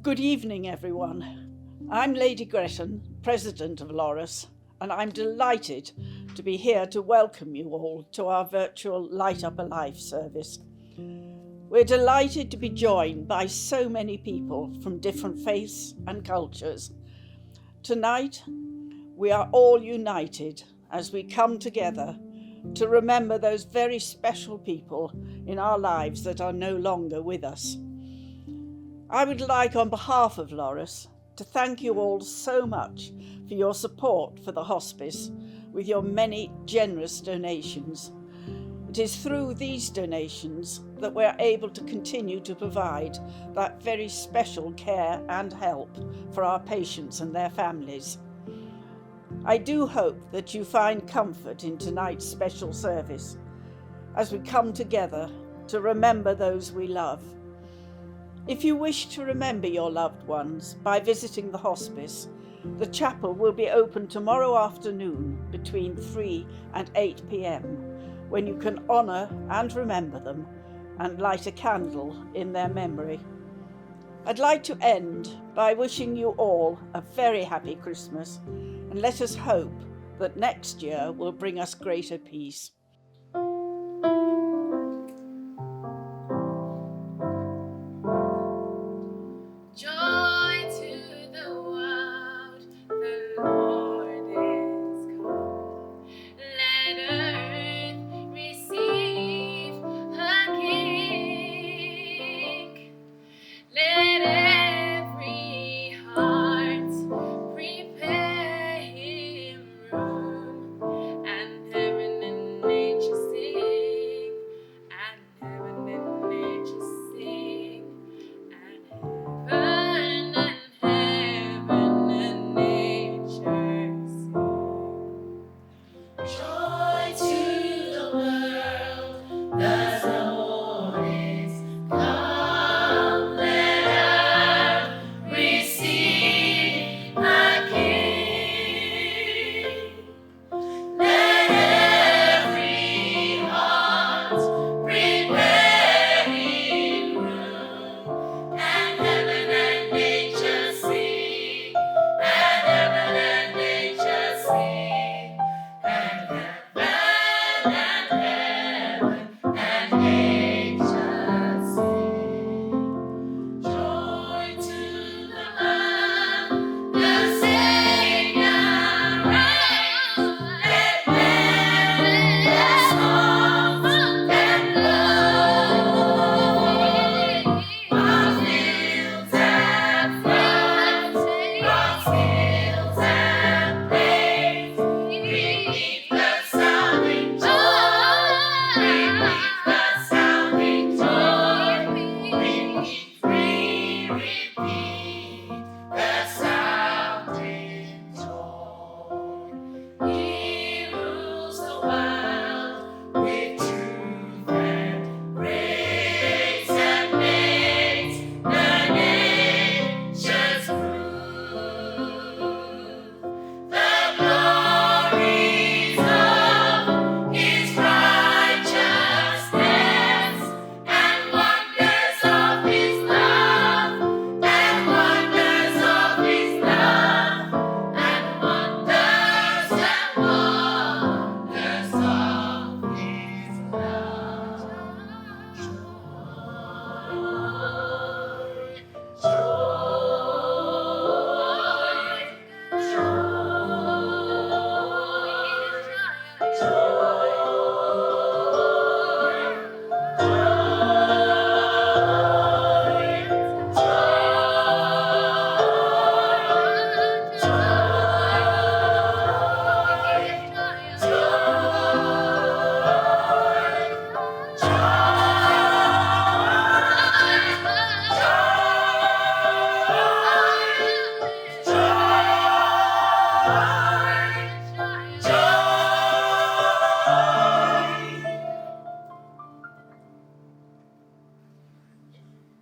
Good evening, everyone. I'm Lady Gretton, President of Loris, and I'm delighted to be here to welcome you all to our virtual Light Up a Life service. We're delighted to be joined by so many people from different faiths and cultures. Tonight, we are all united as we come together to remember those very special people in our lives that are no longer with us. I would like, on behalf of Loris, to thank you all so much for your support for the hospice with your many generous donations. It is through these donations that we're able to continue to provide that very special care and help for our patients and their families. I do hope that you find comfort in tonight's special service as we come together to remember those we love. If you wish to remember your loved ones by visiting the hospice, the chapel will be open tomorrow afternoon between 3 and 8 p.m, when you can honour and remember them and light a candle in their memory. I'd like to end by wishing you all a very happy Christmas, and let us hope that next year will bring us greater peace.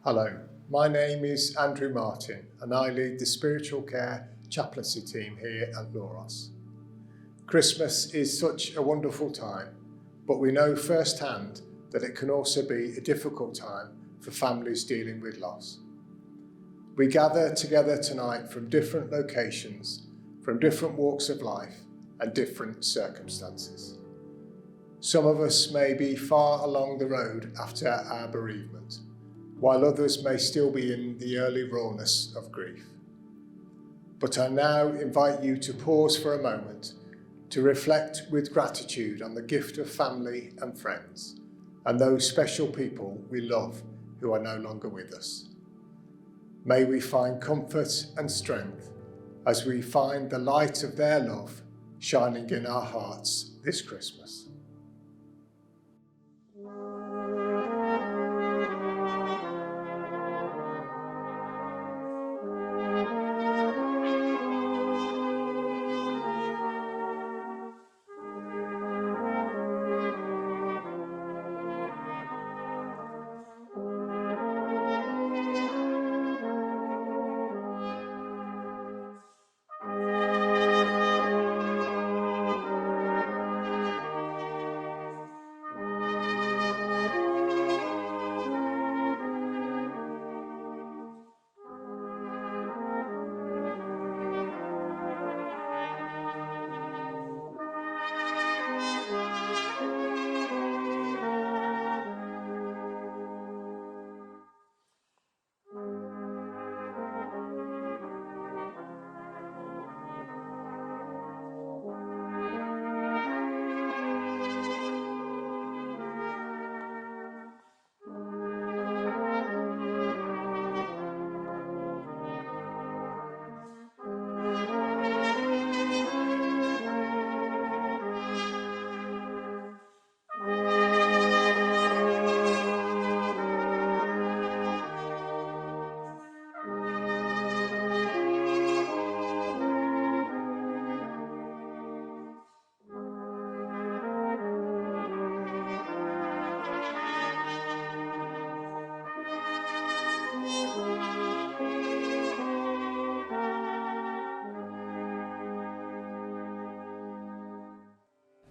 Hello, my name is Andrew Martin and I lead the Spiritual Care Chaplaincy team here at Loros. Christmas is such a wonderful time, but we know firsthand that it can also be a difficult time for families dealing with loss. we gather together tonight from different locations, from different walks of life and different circumstances. Some of us may be far along the road after our bereavement, while others may still be in the early rawness of grief. But I now invite you to pause for a moment to reflect with gratitude on the gift of family and friends and those special people we love who are no longer with us. May we find comfort and strength as we find the light of their love shining in our hearts this Christmas.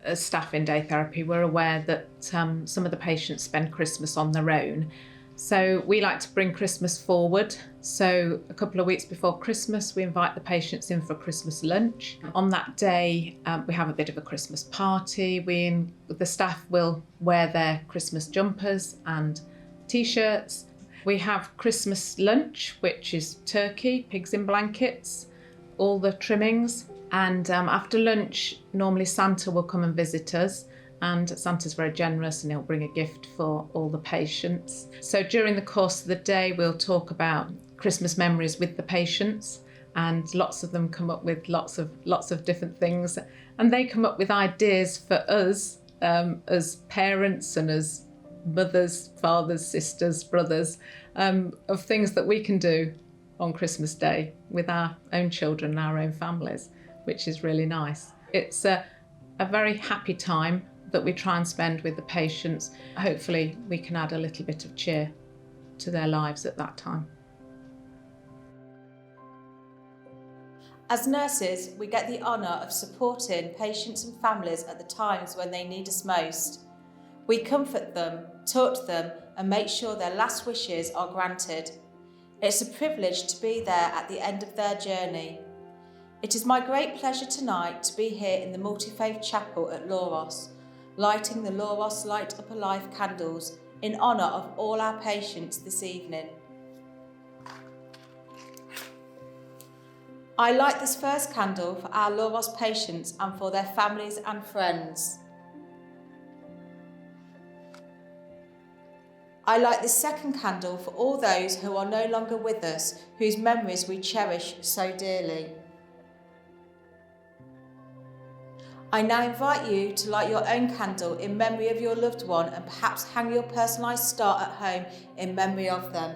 As staff in day therapy, we're aware that some of the patients spend Christmas on their own. So we like to bring Christmas forward. So a couple of weeks before Christmas, we invite the patients in for Christmas lunch. On that day, we have a bit of a Christmas party. The staff will wear their Christmas jumpers and t-shirts. We have Christmas lunch, which is turkey, pigs in blankets, all the trimmings. And after lunch, normally Santa will come and visit us, and Santa's very generous and he'll bring a gift for all the patients. So during the course of the day, we'll talk about Christmas memories with the patients, and lots of them come up with lots of different things, and they come up with ideas for us as parents and as mothers, fathers, sisters, brothers, of things that we can do on Christmas Day with our own children and our own families, which is really nice. It's a very happy time that we try and spend with the patients. Hopefully we can add a little bit of cheer to their lives at that time. As nurses, we get the honour of supporting patients and families at the times when they need us most. We comfort them, talk to them, and make sure their last wishes are granted. It's a privilege to be there at the end of their journey. It is my great pleasure tonight to be here in the Multi-Faith Chapel at Loros, lighting the Loros Light Up a Life candles in honour of all our patients this evening. I light this first candle for our Loros patients and for their families and friends. I light this second candle for all those who are no longer with us, whose memories we cherish so dearly. I now invite you to light your own candle in memory of your loved one and perhaps hang your personalised star at home in memory of them.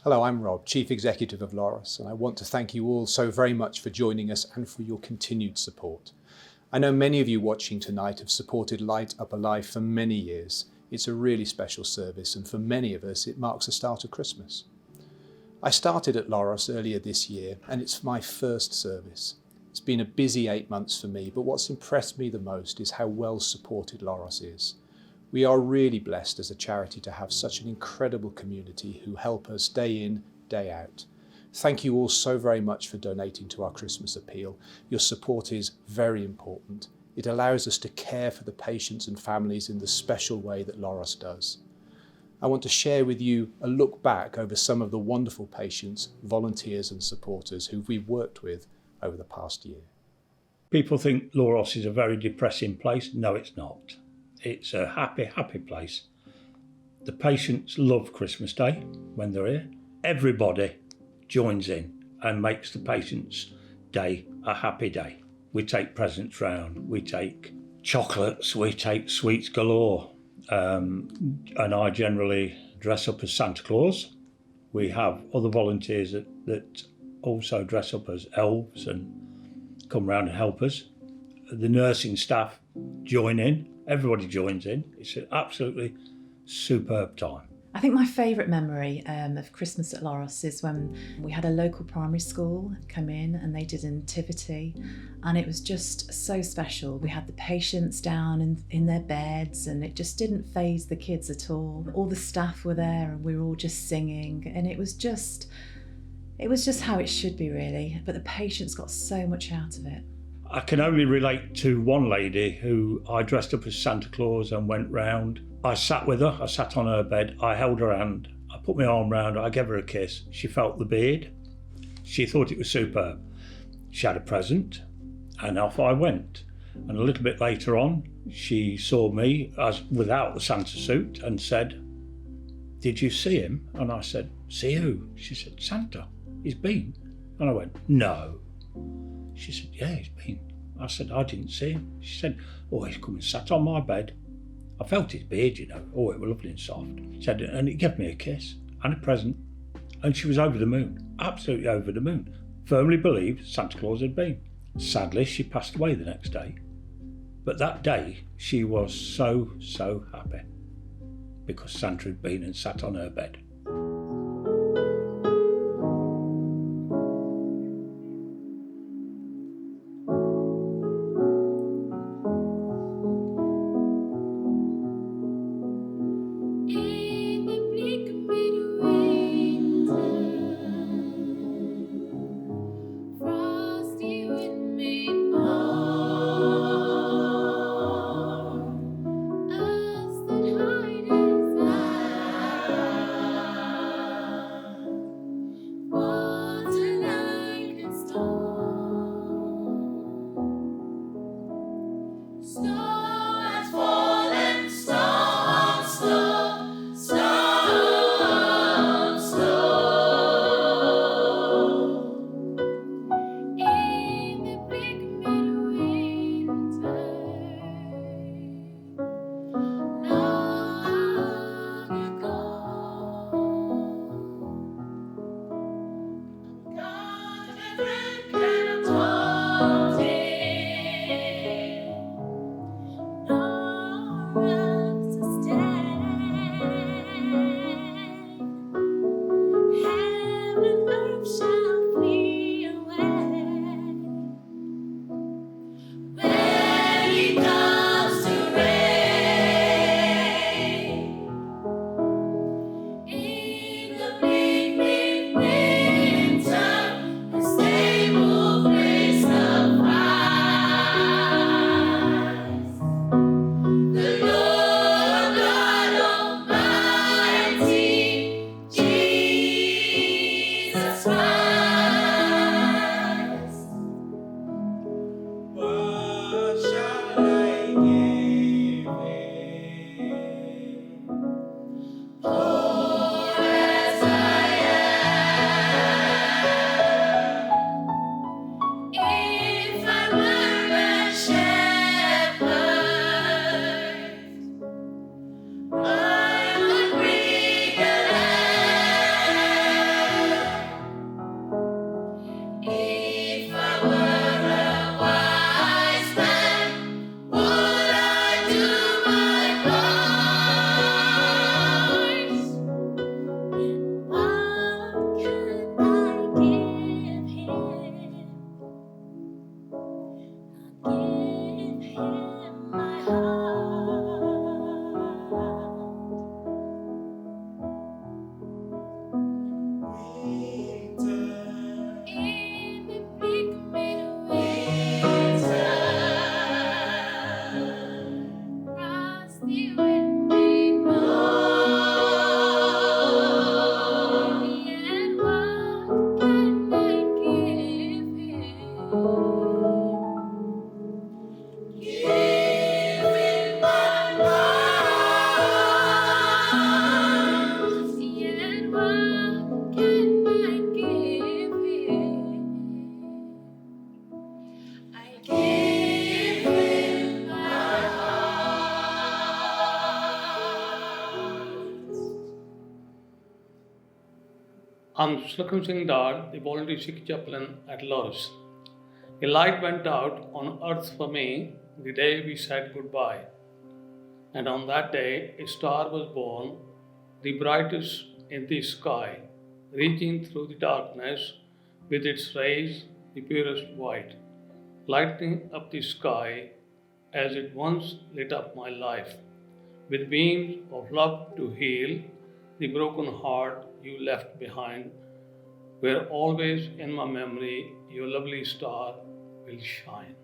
Hello, I'm Rob, Chief Executive of Loris, and I want to thank you all so very much for joining us and for your continued support. I know many of you watching tonight have supported Light Up Alive for many years. It's a really special service, and for many of us it marks the start of Christmas. I started at Loris earlier this year, and it's my first service. It's been a busy 8 months for me, but what's impressed me the most is how well supported Loris is. We are really blessed as a charity to have such an incredible community who help us day in, day out. Thank you all so very much for donating to our Christmas appeal. Your support is very important. It allows us to care for the patients and families in the special way that Loris does. I want to share with you a look back over some of the wonderful patients, volunteers and supporters who we've worked with over the past year. People think Loros is a very depressing place. No, it's not. It's a happy, happy place. The patients love Christmas Day when they're here. Everybody joins in and makes the patient's day a happy day. We take presents round, we take chocolates, we take sweets galore. And I generally dress up as Santa Claus. We have other volunteers that also dress up as elves and come round and help us. The nursing staff join in. Everybody joins in. It's an absolutely superb time. I think my favourite memory of Christmas at Loros is when we had a local primary school come in and they did a nativity, and it was just so special. We had the patients down in their beds and it just didn't faze the kids at all. All the staff were there and we were all just singing, and it was just how it should be really, but the patients got so much out of it. I can only relate to one lady who I dressed up as Santa Claus and went round. I sat with her, I sat on her bed, I held her hand, I put my arm round her, I gave her a kiss. She felt the beard, she thought it was superb. She had a present and off I went. And a little bit later on, she saw me as without the Santa suit and said, "Did you see him?" And I said, "See who?" She said, "Santa, he's been." And I went, "No." She said, "Yeah, he's been." I said, "I didn't see him." She said, "Oh, he's come and sat on my bed. I felt his beard, you know. Oh, it was lovely and soft." She said, and he gave me a kiss and a present. And she was over the moon, absolutely over the moon. Firmly believed Santa Claus had been. Sadly, she passed away the next day. But that day, she was so, so happy because Santa had been and sat on her bed. I'm Slocum Singh Dar, the voluntary Sikh chaplain at Loris. A light went out on earth for me the day we said goodbye. And on that day, a star was born, the brightest in the sky, reaching through the darkness with its rays the purest white, lighting up the sky as it once lit up my life, with beams of love to heal the broken heart you left behind, where always in my memory your lovely star will shine.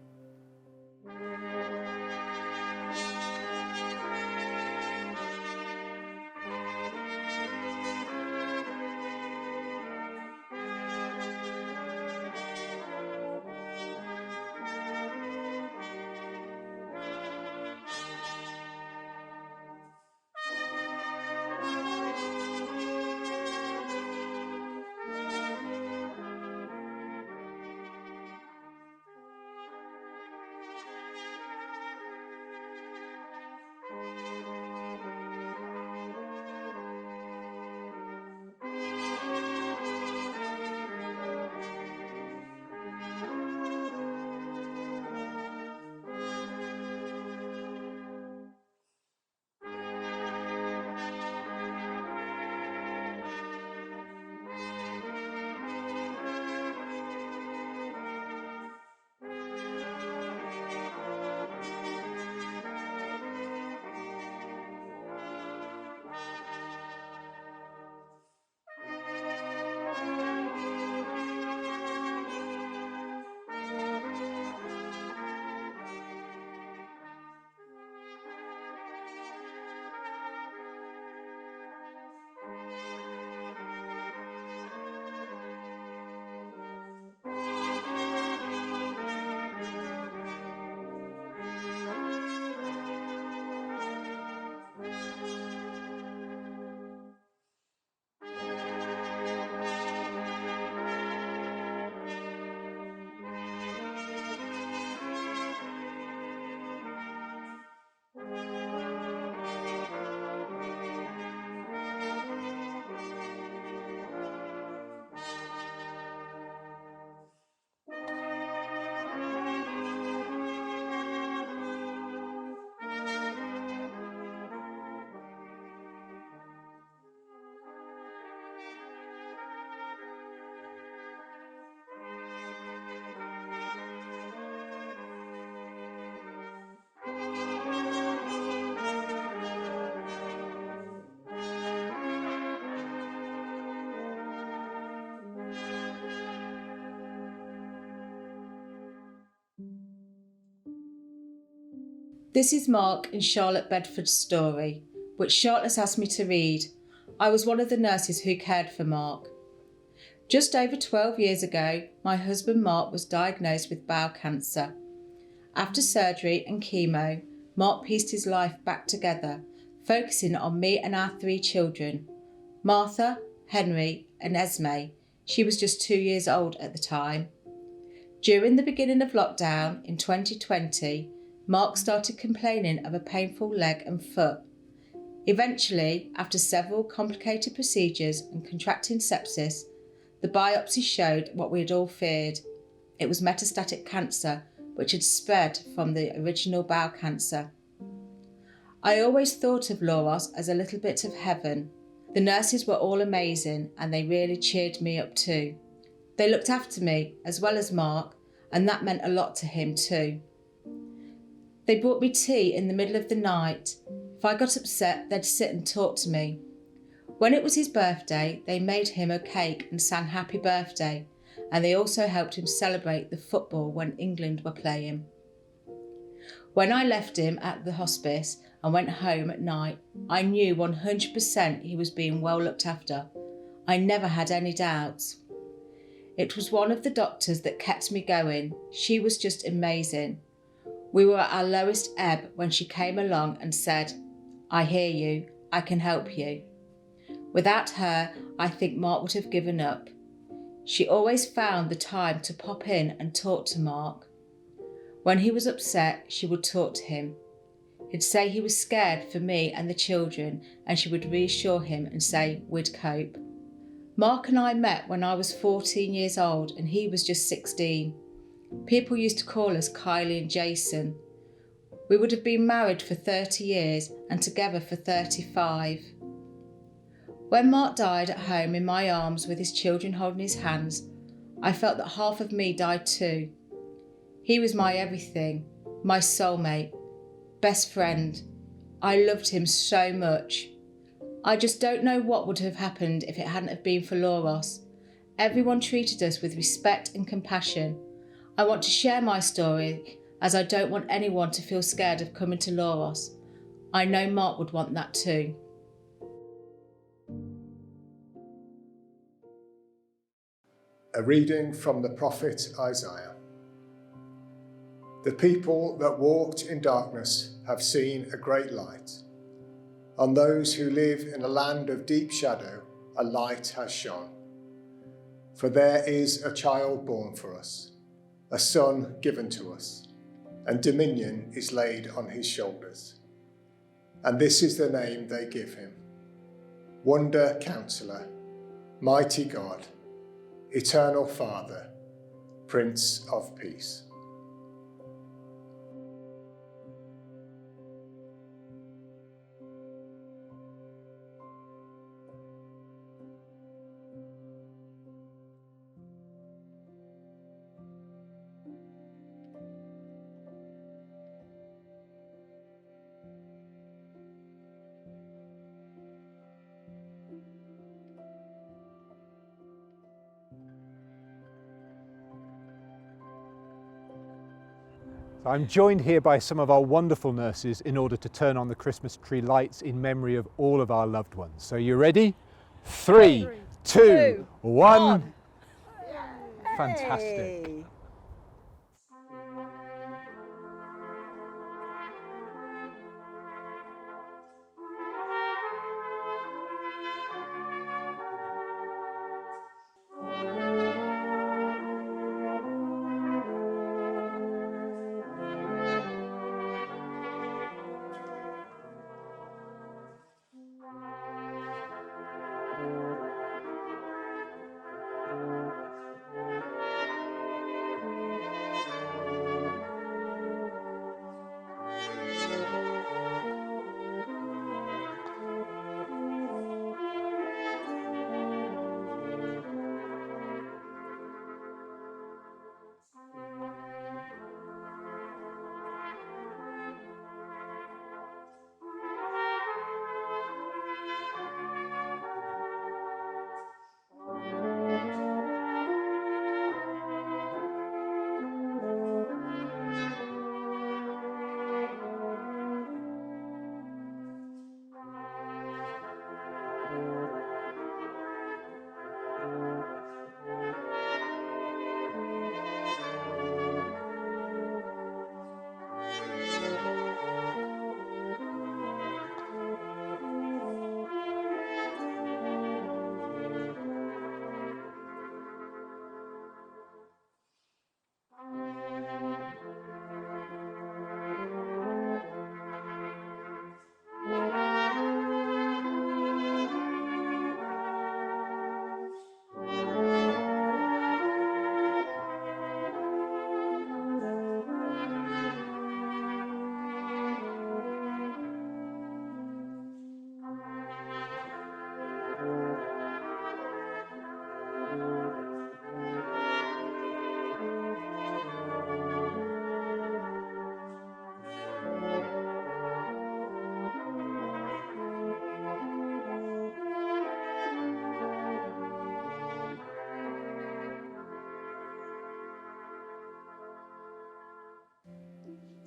This is Mark and Charlotte Bedford's story, which Charlotte's asked me to read. I was one of the nurses who cared for Mark. Just over 12 years ago, my husband Mark was diagnosed with bowel cancer. After surgery and chemo, Mark pieced his life back together, focusing on me and our 3 children, Martha, Henry and Esme. She was just 2 years old at the time. During the beginning of lockdown in 2020, Mark started complaining of a painful leg and foot. Eventually, after several complicated procedures and contracting sepsis, the biopsy showed what we had all feared. It was metastatic cancer, which had spread from the original bowel cancer. I always thought of Loros as a little bit of heaven. The nurses were all amazing and they really cheered me up too. They looked after me as well as Mark, and that meant a lot to him too. They brought me tea in the middle of the night. If I got upset, they'd sit and talk to me. When it was his birthday, they made him a cake and sang happy birthday, and they also helped him celebrate the football when England were playing. When I left him at the hospice and went home at night, I knew 100% he was being well looked after. I never had any doubts. It was one of the doctors that kept me going. She was just amazing. We were at our lowest ebb when she came along and said, "I hear you, I can help you." Without her, I think Mark would have given up. She always found the time to pop in and talk to Mark. When he was upset, she would talk to him. He'd say he was scared for me and the children, and she would reassure him and say we'd cope. Mark and I met when I was 14 years old and he was just 16. People used to call us Kylie and Jason. We would have been married for 30 years and together for 35. When Mark died at home in my arms with his children holding his hands, I felt that half of me died too. He was my everything, my soulmate, best friend. I loved him so much. I just don't know what would have happened if it hadn't have been for Lauros. Everyone treated us with respect and compassion. I want to share my story as I don't want anyone to feel scared of coming to Lauros. I know Mark would want that too. A reading from the prophet Isaiah. The people that walked in darkness have seen a great light. On those who live in a land of deep shadow, a light has shone. For there is a child born for us, a son given to us, and dominion is laid on his shoulders. And this is the name they give him: Wonder Counselor, Mighty God, Eternal Father, Prince of Peace. I'm joined here by some of our wonderful nurses in order to turn on the Christmas tree lights in memory of all of our loved ones. So you ready? 3, 2, 1. Fantastic.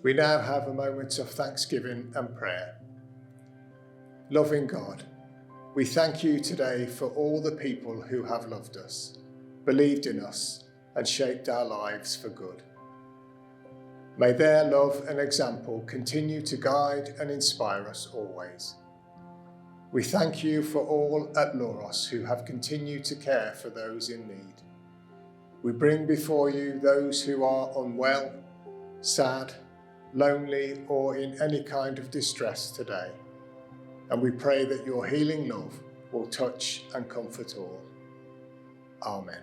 We now have a moment of thanksgiving and prayer. Loving God, we thank you today for all the people who have loved us, believed in us, and shaped our lives for good. May their love and example continue to guide and inspire us always. We thank you for all at Lauros who have continued to care for those in need. We bring before you those who are unwell, sad, lonely, or in any kind of distress today. And we pray that your healing love will touch and comfort all. Amen.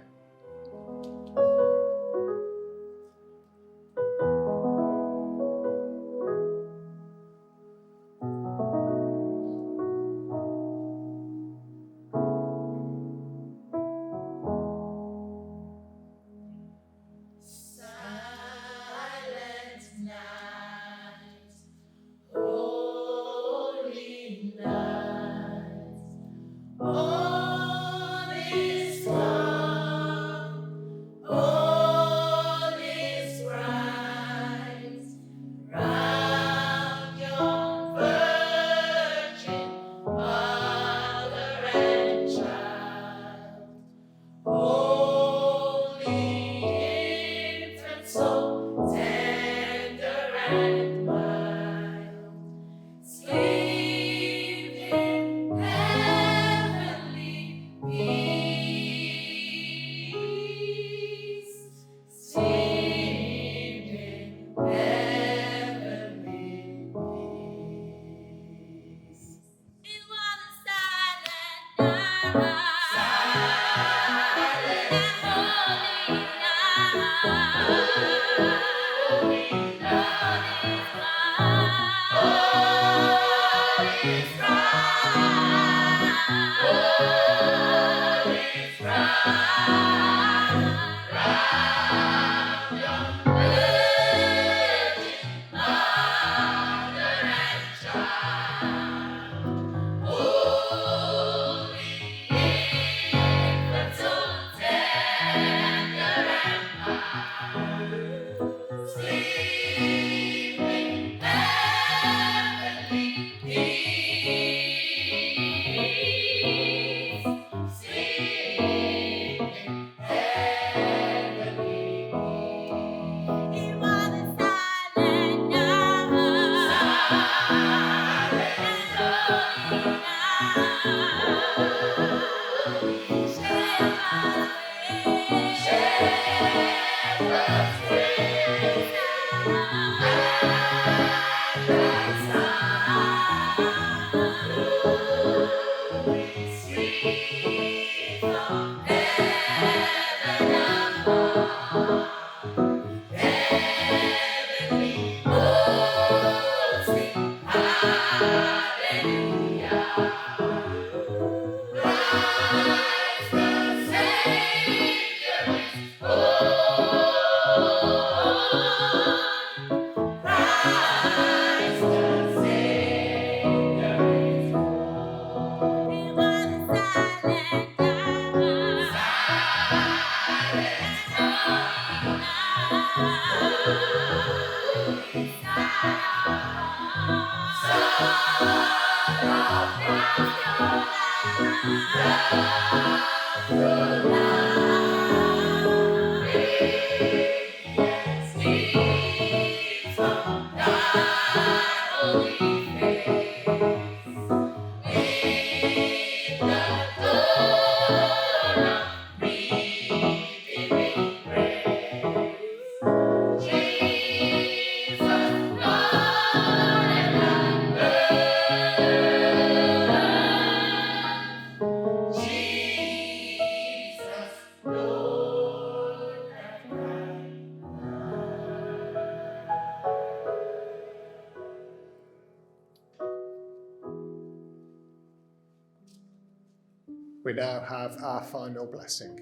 We now have our final blessing.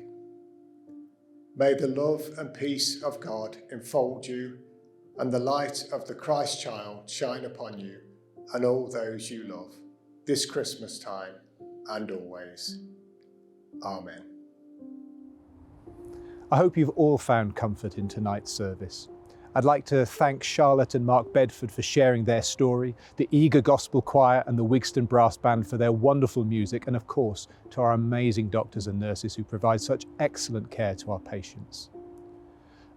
May the love and peace of God enfold you, and the light of the Christ child shine upon you and all those you love, this Christmas time and always. Amen. I hope you've all found comfort in tonight's service. I'd like to thank Charlotte and Mark Bedford for sharing their story, the Eager Gospel Choir and the Wigston Brass Band for their wonderful music, and of course to our amazing doctors and nurses who provide such excellent care to our patients.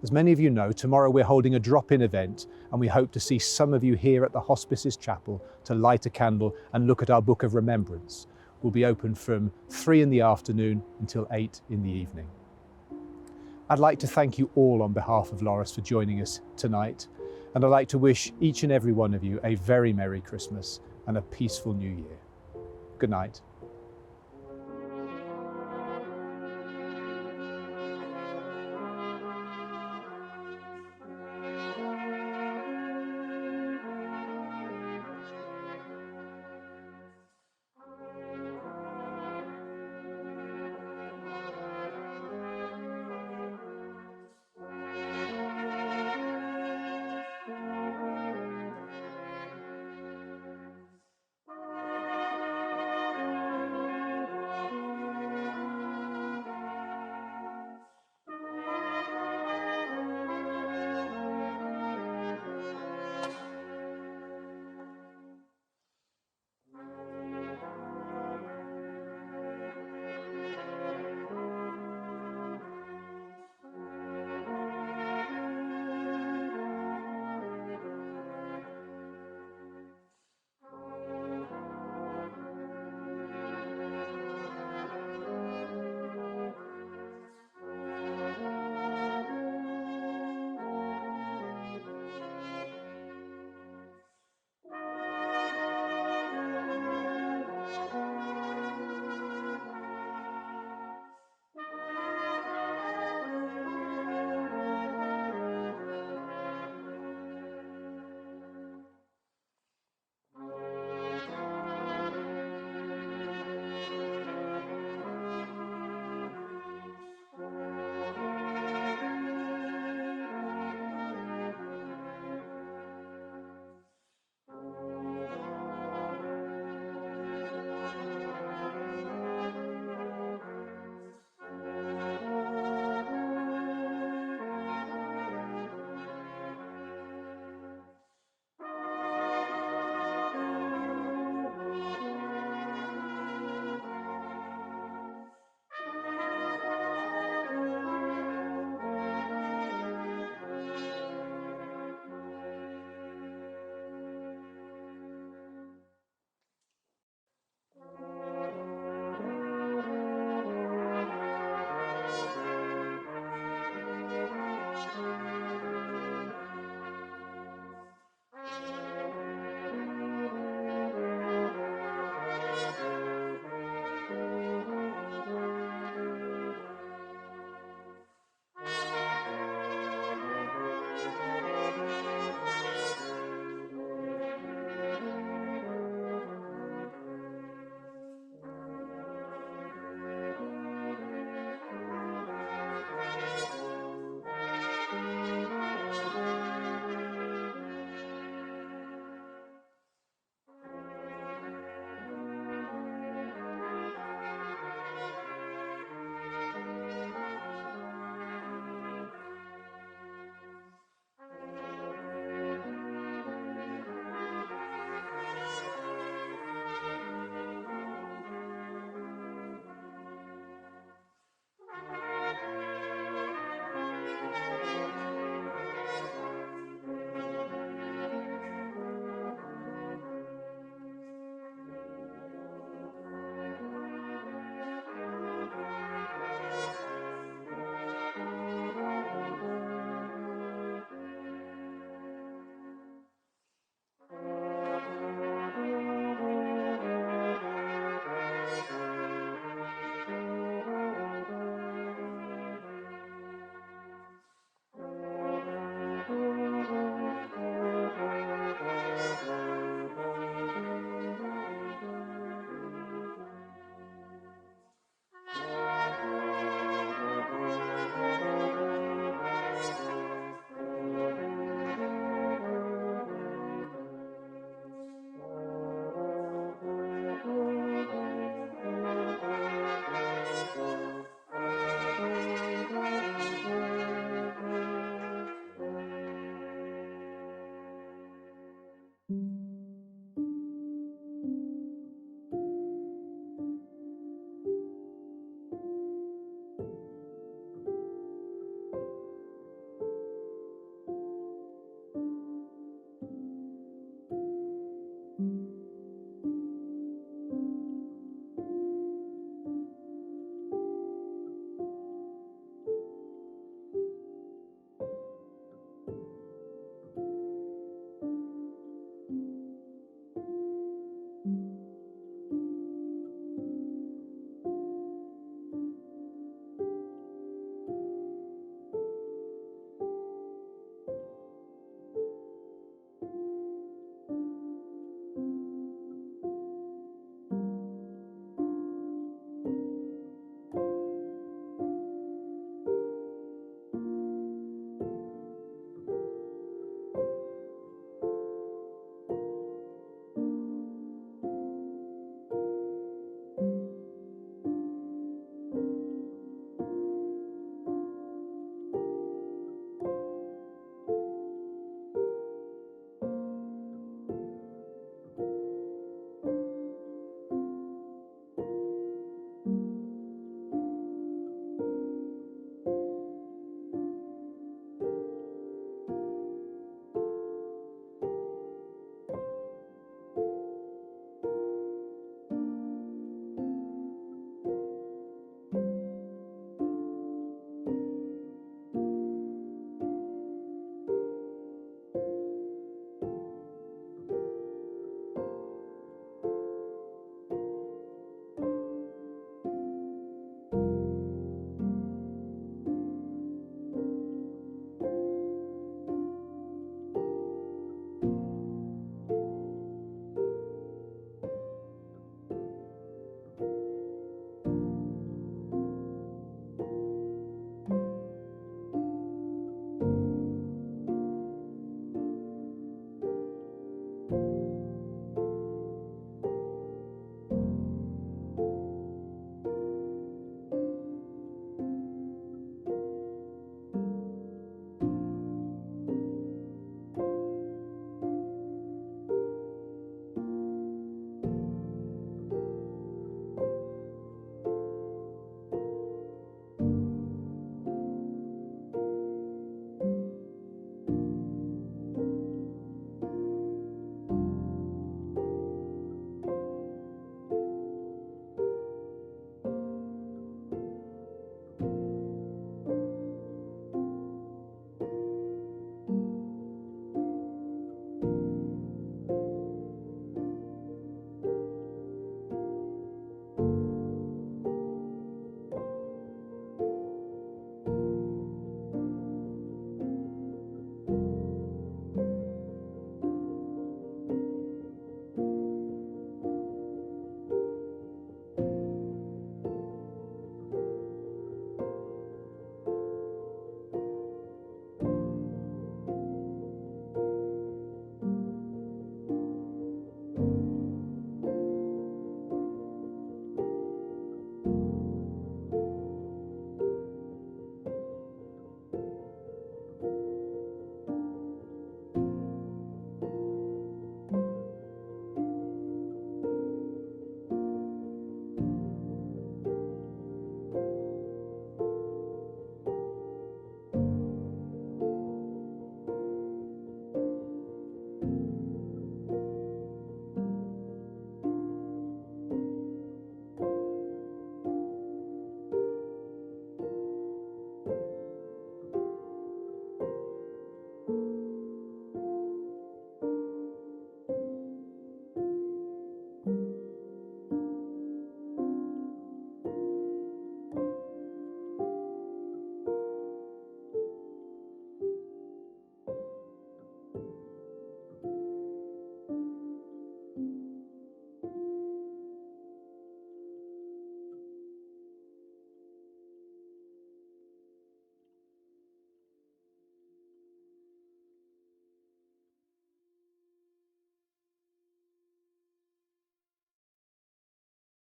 As many of you know, tomorrow we're holding a drop-in event, and we hope to see some of you here at the Hospices Chapel to light a candle and look at our Book of Remembrance. We'll be open from 3 in the afternoon until 8 in the evening. I'd like to thank you all on behalf of Loris for joining us tonight, and I'd like to wish each and every one of you a very Merry Christmas and a peaceful New Year. Good night.